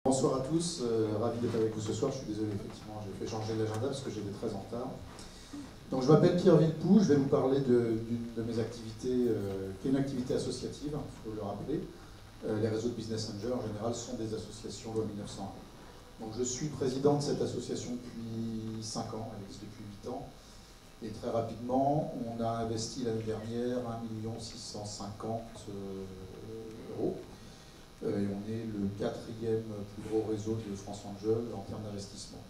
Bonsoir à tous, ravi d'être avec vous ce soir. Je suis désolé, effectivement, j'ai fait changer l'agenda parce que j'étais très en retard. Donc, je m'appelle Pierre Villepoux, je vais vous parler d'une de mes activités, qui est une activité associative, il faut le rappeler. Les réseaux de Business Angels, en général, sont des associations loi 1901. Donc, je suis président de cette association depuis 5 ans, elle existe depuis 8 ans. Et très rapidement, on a investi l'année dernière 1 650 000 €. Et on est le 4e plus gros réseau de France Angel en termes d'investissement.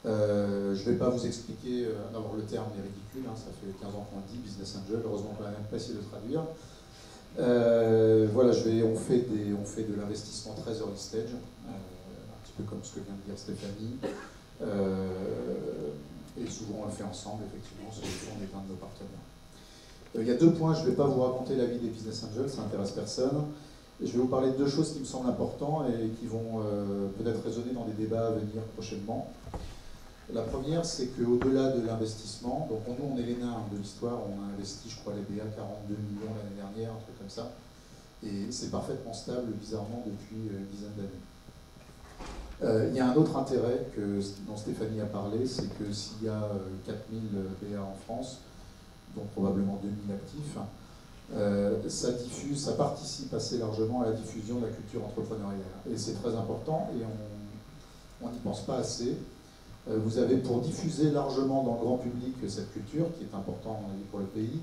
Je ne vais pas vous expliquer, d'abord le terme est ridicule, hein, ça fait 15 ans qu'on le dit, Business Angel, heureusement qu'on n'a même pas essayé de traduire. Voilà, on fait de l'investissement très early stage, un petit peu comme ce que vient de dire Stéphanie, et souvent on le fait ensemble, effectivement, sur le fonds d'un de nos partenaires. Il y a 2 points, je ne vais pas vous raconter la vie des Business Angels, ça n'intéresse personne. Je vais vous parler de 2 choses qui me semblent importantes et qui vont peut-être résonner dans des débats à venir prochainement. La première, c'est qu'au-delà de l'investissement, donc nous on est les nains de l'histoire, on a investi, je crois, les BA 42 millions l'année dernière, un truc comme ça, et c'est parfaitement stable, bizarrement, depuis une dizaine d'années. Il y a un autre intérêt dont Stéphanie a parlé, c'est que s'il y a 4000 BA en France, dont probablement 2000 actifs, ça participe assez largement à la diffusion de la culture entrepreneuriale. Et c'est très important et on n'y pense pas assez. Vous avez, pour diffuser largement dans le grand public cette culture, qui est important pour le pays,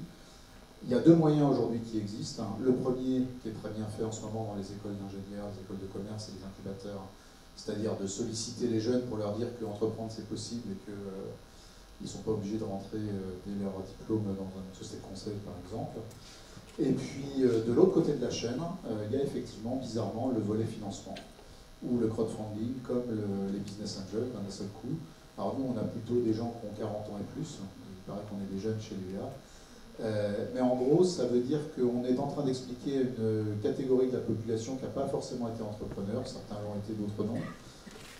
il y a 2 moyens aujourd'hui qui existent. Le premier, qui est très bien fait en ce moment dans les écoles d'ingénieurs, les écoles de commerce et les incubateurs, c'est-à-dire de solliciter les jeunes pour leur dire qu'entreprendre c'est possible et qu'ils ne sont pas obligés de rentrer dès leur diplôme dans une société de conseil, par exemple. Et puis, de l'autre côté de la chaîne, il y a effectivement, bizarrement, le volet financement, ou le crowdfunding, comme les business angels, d'un seul coup. Alors nous, on a plutôt des gens qui ont 40 ans et plus, il paraît qu'on est des jeunes chez les VA. Mais en gros, ça veut dire qu'on est en train d'expliquer à une catégorie de la population qui n'a pas forcément été entrepreneur, certains l'ont été, d'autres non,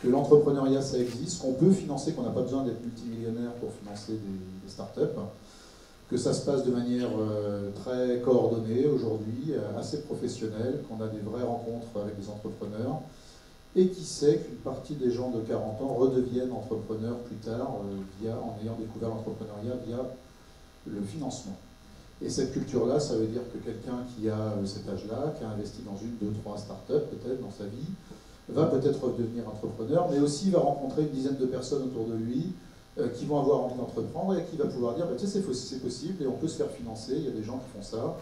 que l'entrepreneuriat, ça existe, qu'on peut financer, qu'on n'a pas besoin d'être multimillionnaire pour financer des startups, que ça se passe de manière très coordonnée aujourd'hui, assez professionnelle, qu'on a des vraies rencontres avec des entrepreneurs, et qui sait qu'une partie des gens de 40 ans redeviennent entrepreneurs plus tard en ayant découvert l'entrepreneuriat via le financement. Et cette culture-là, ça veut dire que quelqu'un qui a cet âge-là, qui a investi dans 1, 2, 3 startups peut-être dans sa vie, va peut-être devenir entrepreneur, mais aussi va rencontrer une dizaine de personnes autour de lui qui vont avoir envie d'entreprendre et qui va pouvoir dire, tu sais, c'est possible et on peut se faire financer, il y a des gens qui font ça,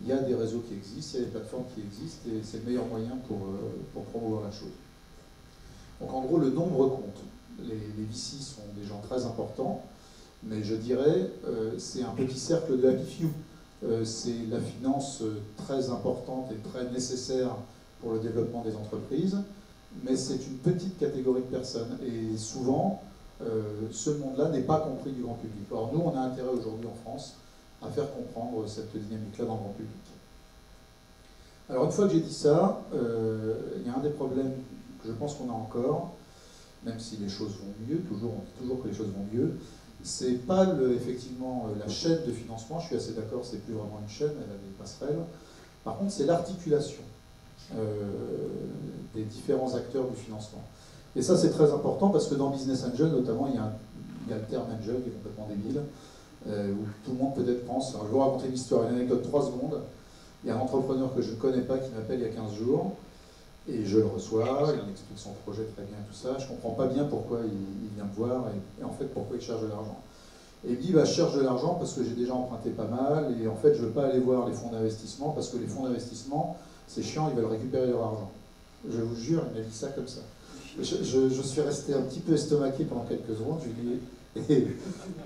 il y a des réseaux qui existent, il y a des plateformes qui existent et c'est le meilleur moyen pour promouvoir la chose. Donc en gros, le nombre compte. Les VC sont des gens très importants, mais je dirais, c'est un petit cercle de happy few. C'est la finance très importante et très nécessaire pour le développement des entreprises, mais c'est une petite catégorie de personnes. Et souvent, ce monde-là n'est pas compris du grand public. Or, nous, on a intérêt aujourd'hui en France à faire comprendre cette dynamique-là dans le grand public. Alors, une fois que j'ai dit ça, il y a un des problèmes que je pense qu'on a encore, même si les choses vont mieux, on dit toujours que les choses vont mieux, c'est pas effectivement la chaîne de financement, je suis assez d'accord, c'est plus vraiment une chaîne, elle a des passerelles. Par contre, c'est l'articulation des différents acteurs du financement. Et ça, c'est très important parce que dans Business Angel, notamment, il y a le terme angel qui est complètement débile, où tout le monde peut-être pense. Alors, je vais vous raconter une histoire, une anecdote, 3 secondes. Il y a un entrepreneur que je ne connais pas qui m'appelle il y a 15 jours, et je le reçois, il m'explique son projet très bien, tout ça. Je ne comprends pas bien pourquoi il vient me voir et en fait pourquoi il cherche de l'argent. Et il me dit, bah, je cherche de l'argent parce que j'ai déjà emprunté pas mal, et en fait je ne veux pas aller voir les fonds d'investissement parce que les fonds d'investissement, c'est chiant, ils veulent récupérer leur argent. Je vous jure, il m'a dit ça comme ça. Je suis resté un petit peu estomaqué pendant quelques secondes, je lui dis,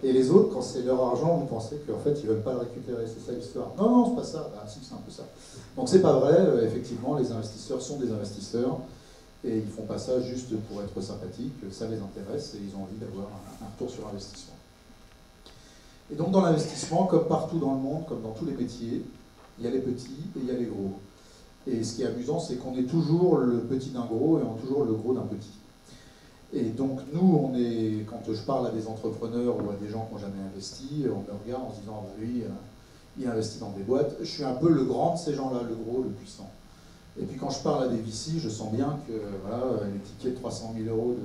et les autres, quand c'est leur argent, vous pensez qu'en fait ils ne veulent pas le récupérer, c'est ça l'histoire. Non, non, c'est pas ça. Ah si, c'est un peu ça. Donc c'est pas vrai, effectivement, les investisseurs sont des investisseurs, et ils font pas ça juste pour être sympathiques, ça les intéresse, et ils ont envie d'avoir un retour sur investissement. Et donc dans l'investissement, comme partout dans le monde, comme dans tous les métiers, il y a les petits et il y a les gros. Et ce qui est amusant, c'est qu'on est toujours le petit d'un gros et on est toujours le gros d'un petit. Et donc nous, quand je parle à des entrepreneurs ou à des gens qui n'ont jamais investi, on me regarde en se disant, bah, lui, il investit dans des boîtes. Je suis un peu le grand de ces gens-là, le gros, le puissant. Et puis quand je parle à des VC, je sens bien que voilà, les tickets de 300 000 euros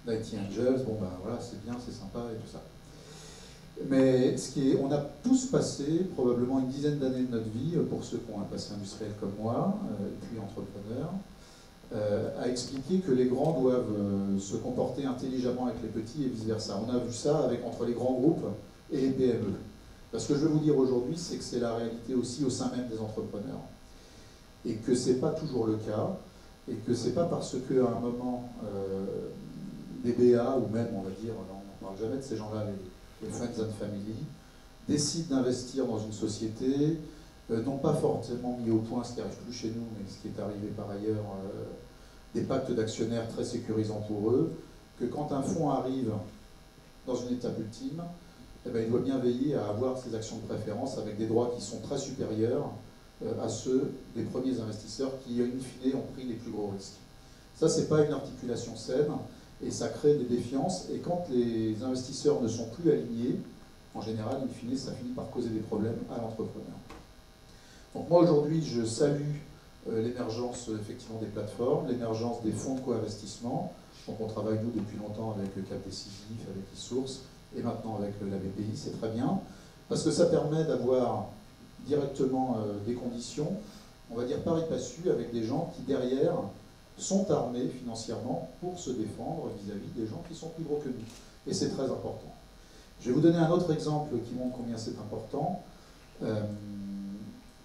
d'IT Angels, bon ben voilà, c'est bien, c'est sympa et tout ça. Mais on a tous passé probablement une dizaine d'années de notre vie, pour ceux qui ont un passé industriel comme moi, puis entrepreneurs, à expliquer que les grands doivent se comporter intelligemment avec les petits et vice-versa. On a vu ça entre les grands groupes et les PME. Parce que je veux vous dire aujourd'hui, c'est que c'est la réalité aussi au sein même des entrepreneurs. Et que ce n'est pas toujours le cas, et que ce n'est pas parce qu'à un moment, des BA, ou même, on va dire, on ne parle jamais de ces gens-là, les Friends and Family, décident d'investir dans une société, n'ont pas forcément mis au point ce qui n'arrive plus chez nous, mais ce qui est arrivé par ailleurs, des pactes d'actionnaires très sécurisants pour eux, que quand un fonds arrive dans une étape ultime, eh bien, il doit bien veiller à avoir ses actions de préférence avec des droits qui sont très supérieurs à ceux des premiers investisseurs qui, in fine, ont pris les plus gros risques. Ça, ce n'est pas une articulation saine, et ça crée des défiances, et quand les investisseurs ne sont plus alignés, en général, in fine, ça finit par causer des problèmes à l'entrepreneur. Donc moi, aujourd'hui, je salue l'émergence, effectivement, des plateformes, l'émergence des fonds de co-investissement. Donc on travaille, nous, depuis longtemps avec Cap Décisif, avec eSource, et maintenant avec la BPI, c'est très bien, parce que ça permet d'avoir directement des conditions, on va dire pari passu, avec des gens qui, derrière, sont armés financièrement pour se défendre vis-à-vis des gens qui sont plus gros que nous. Et c'est très important. Je vais vous donner un autre exemple qui montre combien c'est important.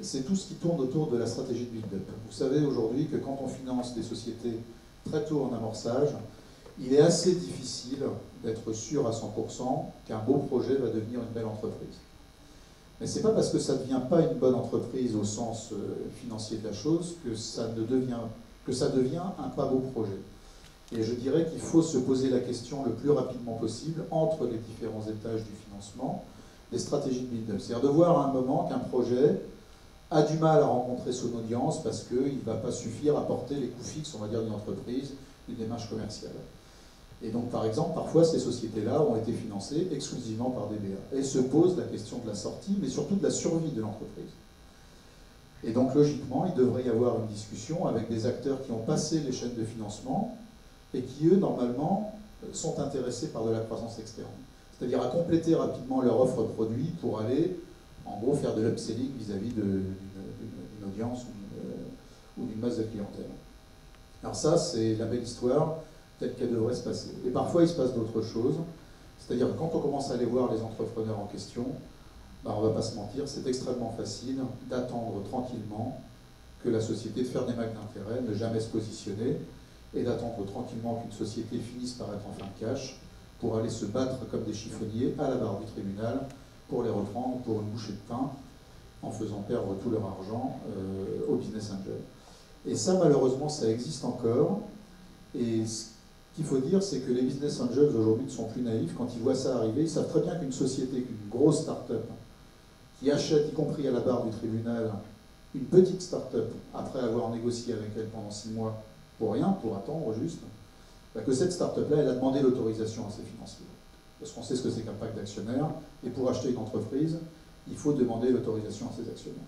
C'est tout ce qui tourne autour de la stratégie de build-up. Vous savez aujourd'hui que quand on finance des sociétés très tôt en amorçage, il est assez difficile d'être sûr à 100% qu'un beau projet va devenir une belle entreprise. Mais ce n'est pas parce que ça ne devient pas une bonne entreprise au sens financier de la chose que ça devient un pas beau projet. Et je dirais qu'il faut se poser la question le plus rapidement possible entre les différents étages du financement des stratégies de build-up. C'est-à-dire de voir à un moment qu'un projet a du mal à rencontrer son audience parce qu'il ne va pas suffire à porter les coûts fixes, on va dire, d'une entreprise, d'une démarche commerciale. Et donc, par exemple, parfois, ces sociétés-là ont été financées exclusivement par des BA. Et se pose la question de la sortie, mais surtout de la survie de l'entreprise. Et donc, logiquement, il devrait y avoir une discussion avec des acteurs qui ont passé les chaînes de financement et qui, eux, normalement, sont intéressés par de la croissance externe. C'est-à-dire à compléter rapidement leur offre produit pour aller, en gros, faire de l'upselling vis-à-vis d'une audience ou d'une masse de clientèle. Alors ça, c'est la belle histoire telle qu'elle devrait se passer. Et parfois, il se passe d'autres choses. C'est-à-dire que quand on commence à aller voir les entrepreneurs en question, ben, on ne va pas se mentir, c'est extrêmement facile d'attendre tranquillement que la société, de faire des marques d'intérêt, ne jamais se positionner, et d'attendre tranquillement qu'une société finisse par être en fin de cash pour aller se battre comme des chiffonniers à la barre du tribunal pour les reprendre pour une bouchée de pain en faisant perdre tout leur argent aux business angels. Et ça, malheureusement, ça existe encore. Et ce qu'il faut dire, c'est que les business angels aujourd'hui ne sont plus naïfs. Quand ils voient ça arriver, ils savent très bien qu'une société, qu'une grosse start-up, qui achète, y compris à la barre du tribunal, une petite start-up, après avoir négocié avec elle pendant 6 mois, pour rien, pour attendre juste, bah que cette start-up-là, elle a demandé l'autorisation à ses financiers. Parce qu'on sait ce que c'est qu'un pacte d'actionnaires, et pour acheter une entreprise, il faut demander l'autorisation à ses actionnaires.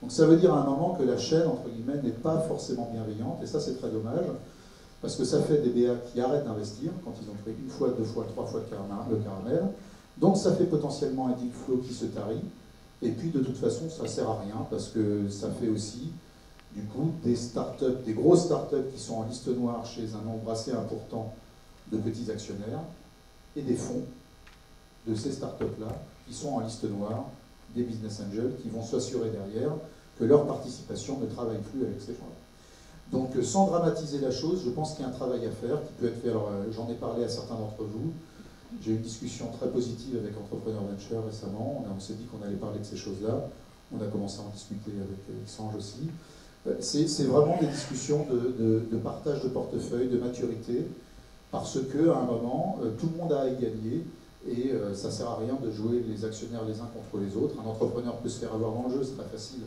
Donc ça veut dire à un moment que la chaîne, entre guillemets, n'est pas forcément bienveillante, et ça c'est très dommage, parce que ça fait des BA qui arrêtent d'investir quand ils ont pris 1 fois, 2 fois, 3 fois le caramel, donc ça fait potentiellement un deal flow qui se tarit, et puis de toute façon ça ne sert à rien, parce que ça fait aussi du coup des startups, des grosses startups qui sont en liste noire chez un nombre assez important de petits actionnaires, et des fonds de ces startups-là qui sont en liste noire, des business angels qui vont s'assurer derrière que leur participation ne travaille plus avec ces gens-là. Donc sans dramatiser la chose, je pense qu'il y a un travail à faire qui peut être fait. Alors j'en ai parlé à certains d'entre vous, j'ai eu une discussion très positive avec Entrepreneur Venture récemment, on s'est dit qu'on allait parler de ces choses-là, on a commencé à en discuter avec Xange aussi. C'est vraiment des discussions de partage de portefeuille, de maturité, parce qu'à un moment, tout le monde a à y gagner, et ça ne sert à rien de jouer les actionnaires les uns contre les autres. Un entrepreneur peut se faire avoir dans le jeu, c'est très facile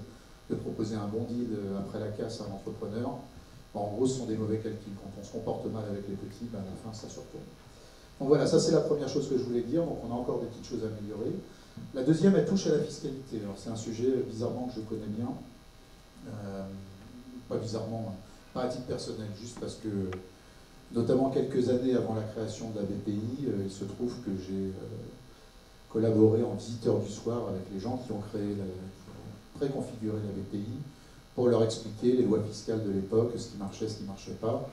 de proposer un bon deal après la casse à un entrepreneur. En gros, ce sont des mauvais calculs. Quand on se comporte mal avec les petits, ben à la fin, ça se retourne. Donc voilà, ça c'est la première chose que je voulais dire, donc on a encore des petites choses à améliorer. La deuxième, elle touche à la fiscalité. Alors c'est un sujet, bizarrement, que je connais bien. pas bizarrement, pas à titre personnel, juste parce que, notamment quelques années avant la création de la BPI, il se trouve que j'ai collaboré en visiteur du soir avec les gens qui ont préconfiguré la BPI pour leur expliquer les lois fiscales de l'époque, ce qui marchait, ce qui ne marchait pas,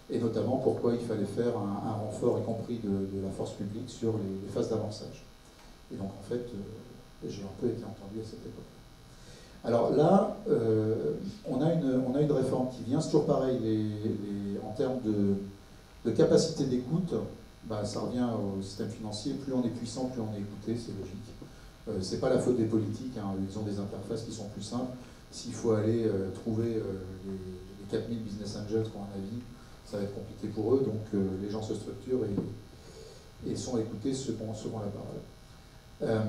et notamment pourquoi il fallait faire un renfort, y compris de la force publique, sur les phases d'amorçage. Et donc, en fait, j'ai un peu été entendu à cette époque. Alors là, on a une réforme qui vient, c'est toujours pareil, en termes de capacité d'écoute, bah, ça revient au système financier, plus on est puissant, plus on est écouté, c'est logique. C'est pas la faute des politiques, hein, ils ont des interfaces qui sont plus simples. S'il faut aller trouver les 4000 business angels qui ont un avis, ça va être compliqué pour eux, donc les gens se structurent et sont écoutés selon la parole.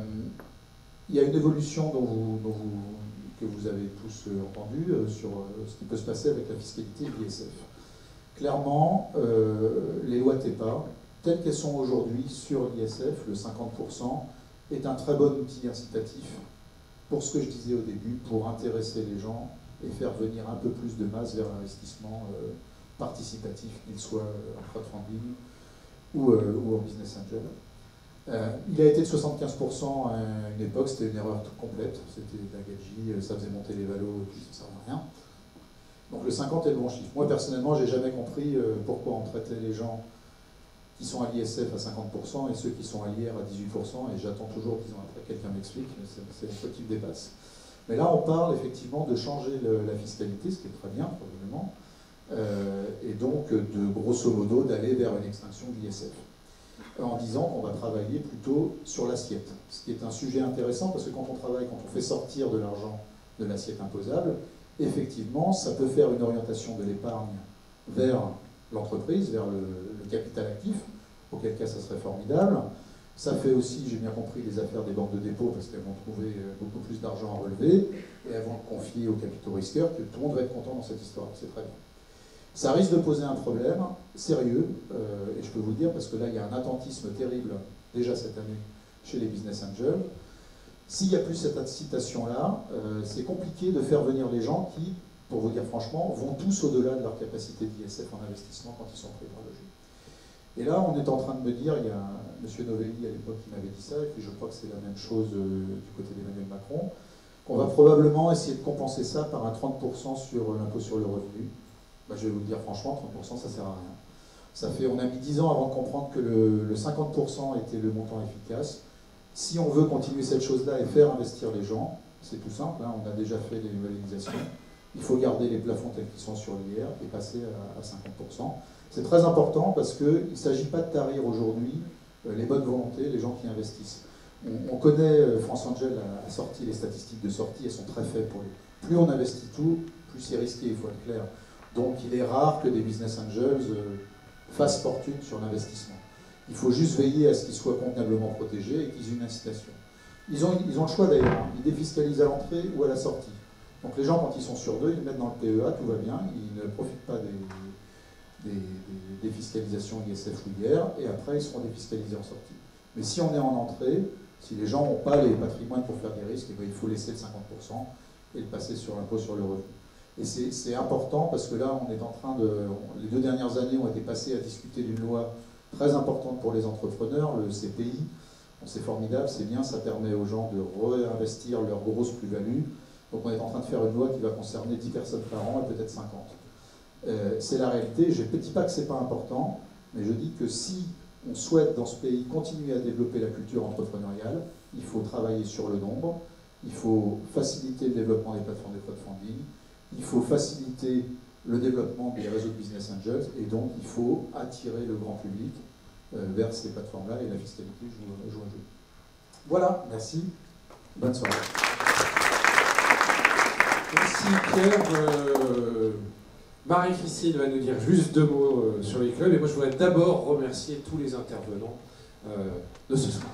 Il y a une évolution que vous avez tous entendu sur ce qui peut se passer avec la fiscalité de l'ISF. Clairement, les lois TEPA, telles qu'elles sont aujourd'hui sur l'ISF, le 50%, est un très bon outil incitatif pour ce que je disais au début, pour intéresser les gens et faire venir un peu plus de masse vers l'investissement participatif, qu'il soit en crowdfunding ou en business angel. Il a été de 75% à une époque, c'était une erreur complète, c'était de la gagerie, ça faisait monter les valos, puis ça ne servait à rien. Donc le 50 est le bon chiffre. Moi personnellement, j'ai jamais compris pourquoi on traitait les gens qui sont à l'ISF à 50% et ceux qui sont à l'IR à 18%, et j'attends toujours 10 ans après quelqu'un m'explique, mais c'est une fois qui me dépasse. Mais là, on parle effectivement de changer la fiscalité, ce qui est très bien probablement, et donc de grosso modo d'aller vers une extinction de l'ISF, en disant qu'on va travailler plutôt sur l'assiette, ce qui est un sujet intéressant parce que quand on fait sortir de l'argent de l'assiette imposable, effectivement, ça peut faire une orientation de l'épargne vers l'entreprise, vers le capital actif, auquel cas ça serait formidable. Ça fait aussi, j'ai bien compris, les affaires des banques de dépôt parce qu'elles vont trouver beaucoup plus d'argent à relever et elles vont le confier aux capitaux risqueurs, que tout le monde va être content dans cette histoire, c'est très bien. Ça risque de poser un problème sérieux, et je peux vous le dire parce que là il y a un attentisme terrible déjà cette année chez les business angels. S'il n'y a plus cette incitation-là, c'est compliqué de faire venir les gens qui, pour vous dire franchement, vont tous au-delà de leur capacité d'ISF en investissement quand ils sont pris par le jeu. Et là, on est en train de me dire, il y a M. Novelli à l'époque qui m'avait dit ça, et puis je crois que c'est la même chose du côté d'Emmanuel Macron, qu'on va probablement essayer de compenser ça par un 30% sur l'impôt sur le revenu. Ben, je vais vous le dire franchement, 30% ça sert à rien. Ça fait, on a mis 10 ans avant de comprendre que le 50% était le montant efficace. Si on veut continuer cette chose-là et faire investir les gens, c'est tout simple, hein, on a déjà fait les valorisations. Il faut garder les plafonds tels qu'ils sont sur l'IR et passer à 50%. C'est très important parce qu'il ne s'agit pas de tarir aujourd'hui les bonnes volontés, les gens qui investissent. On connaît, France Angel a sorti les statistiques de sortie, elles sont très faibles pour eux. Plus on investit tout, plus c'est risqué, il faut être clair. Donc il est rare que des business angels fassent fortune sur l'investissement. Il faut juste veiller à ce qu'ils soient convenablement protégés et qu'ils aient une incitation. Ils ont le choix d'ailleurs, ils défiscalisent à l'entrée ou à la sortie. Donc les gens, quand ils sont sur deux, ils le mettent dans le PEA, tout va bien, ils ne profitent pas des défiscalisations ISF ou IR, et après ils seront défiscalisés en sortie. Mais si on est en entrée, si les gens n'ont pas les patrimoines pour faire des risques, eh bien, il faut laisser le 50% et le passer sur l'impôt sur le revenu. Et c'est important parce que là, on est en train de... Les 2 dernières années ont été passées à discuter d'une loi très importante pour les entrepreneurs, le CPI. Bon, c'est formidable, c'est bien, ça permet aux gens de réinvestir leurs grosses plus-values. Donc on est en train de faire une loi qui va concerner 10 personnes par an et peut-être 50. C'est la réalité, je ne dis pas que ce n'est pas important, mais je dis que si on souhaite dans ce pays continuer à développer la culture entrepreneuriale, il faut travailler sur le nombre, il faut faciliter le développement des plateformes de crowdfunding, il faut faciliter le développement des réseaux de business angels, et donc il faut attirer le grand public vers ces plateformes-là, et la fiscalité joue un jeu. Voilà, merci, bonne soirée. Merci Pierre. Marie-Christine va nous dire juste 2 mots sur les clubs, et moi je voudrais d'abord remercier tous les intervenants de ce soir.